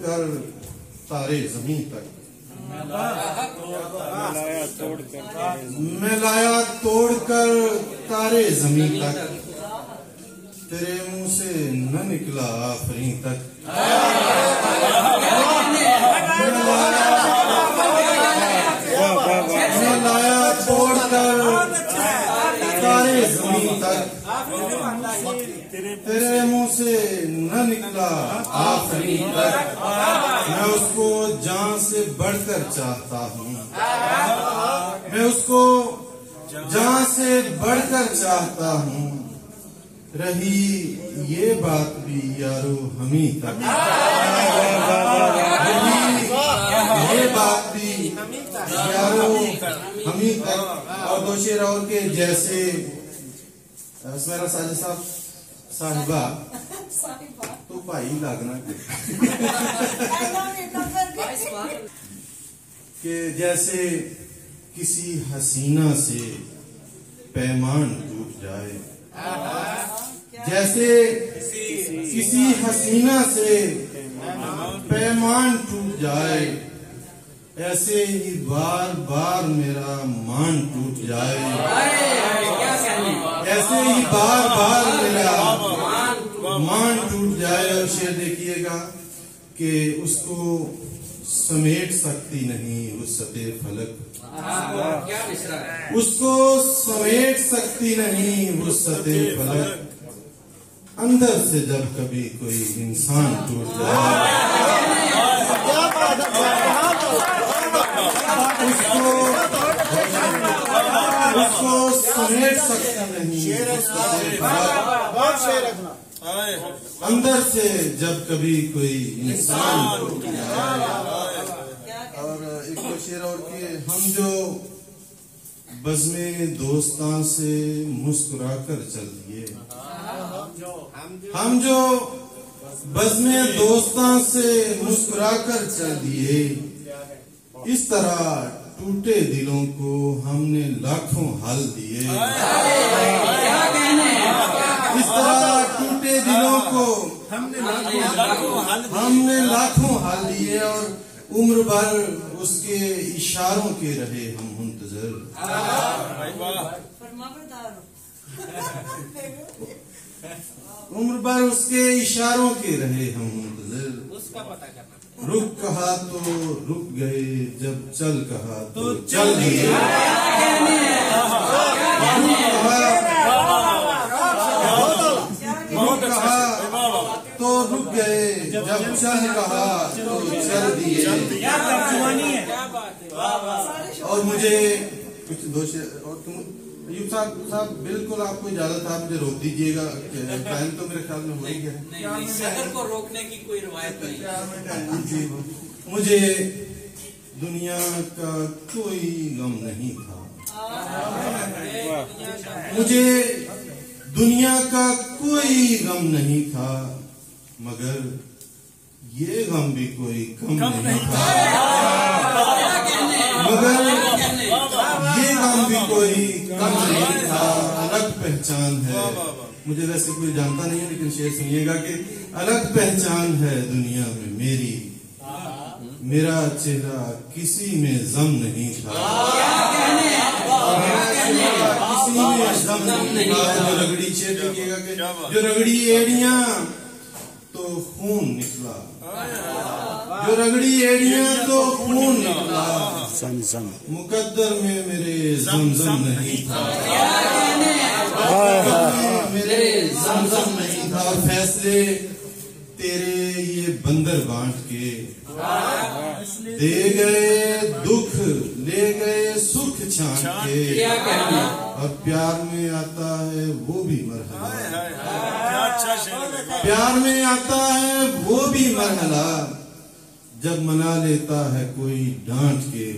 کر تارے زمین تک، میں لایا توڑ کر تارے زمین تک، تیرے منہ سے نہ نکلا آفرین تک، میں لایا توڑ کر تارے زمین تک، تیرے منہ سے نہ نکلا آفرین تک، میں اس کو جان سے بڑھ کر چاہتا ہوں، میں اس کو جان سے بڑھ کر چاہتا ہوں، رہی یہ بات بھی یارو ہمیں تک، رہی یہ بات بھی یارو ہمیں تک۔ اور دو شعر اور کے جیسے میرا ساجد صاحب صاحبہ تو بھائی لگنا کہ جیسے کسی حسینہ سے پیمان ٹوٹ جائے، جیسے کسی حسینہ سے پیمان ٹوٹ جائے، ایسے ہی بار بار میرا مان ٹوٹ جائے، ایسے ہی بار بار میرا مان ٹوٹ جائے۔ اور شعر دیکھیے گا کہ اس کو سمیٹ سکتی نہیں وسعت فلک، اس کو سمیٹ سکتی نہیں وسعت فلک، اندر سے جب کبھی کوئی انسان ٹوٹ جائے، اس کو سمیٹ سکتا نہیں اندر سے جب کبھی کوئی انسان ٹوٹ جائے۔ اور ایک دو شعر اور کہ ہم جو بزم دوستاں سے مسکرا کر چل دیے، ہم جو بزم دوستاں سے مسکرا کر چل دیے، اس طرح ٹوٹے دلوں کو ہم نے لاکھوں حل دیے، اس طرح ٹوٹے دلوں کو ہم نے لاکھوں حل دیے، اور عمر بھر اس کے اشاروں کے رہے ہم منتظر، عمر بھر اس کے اشاروں کے رہے ہم منتظر، رک کہا تو رک گئے، جب چل کہا تو چل دیے، رک کہا تو رک گئے، جب چل کہا تو چل دیے۔ اور مجھے کچھ دو شعر اور ایوب صاحب بالکل آپ کو اجازت آپ مجھے روک دیجئے گا، ٹائم تو میرے خیال میں ہو ہی گیا ہے، صدر کو روکنے کی کوئی روایت نہیں۔ مجھے دنیا کا کوئی غم نہیں تھا، مجھے دنیا کا کوئی غم نہیں تھا، مگر یہ غم بھی کوئی کم نہیں تھا، مگر یہ غم بھی کوئی کم نہیں تھا، الگ پہچان ہے، مجھے ویسے کوئی جانتا نہیں ہے لیکن شعر سنیے گا کہ الگ پہچان ہے دنیا میں میری، میرا چہرہ کسی میں غم نہیں تھا، کسی میں غم نہیں تھا، جو رگڑی شعر دیکھیے گا کہ جو رگڑی ایڑیاں تو خون نکلا، جو رگڑی ایڑیاں تو خون نکلا، مقدر میں میرے زمزم نہیں تھا، میرے زمزم نہیں تھا، اور فیصلے تیرے یہ بندر بانٹ کے دے گئے دکھ لے گئے سکھ چھانٹ کے، اور پیار میں آتا ہے وہ بھی مرحلہ، پیار میں آتا ہے وہ بھی مرحلہ، جب منا لیتا ہے کوئی ڈانٹ کے۔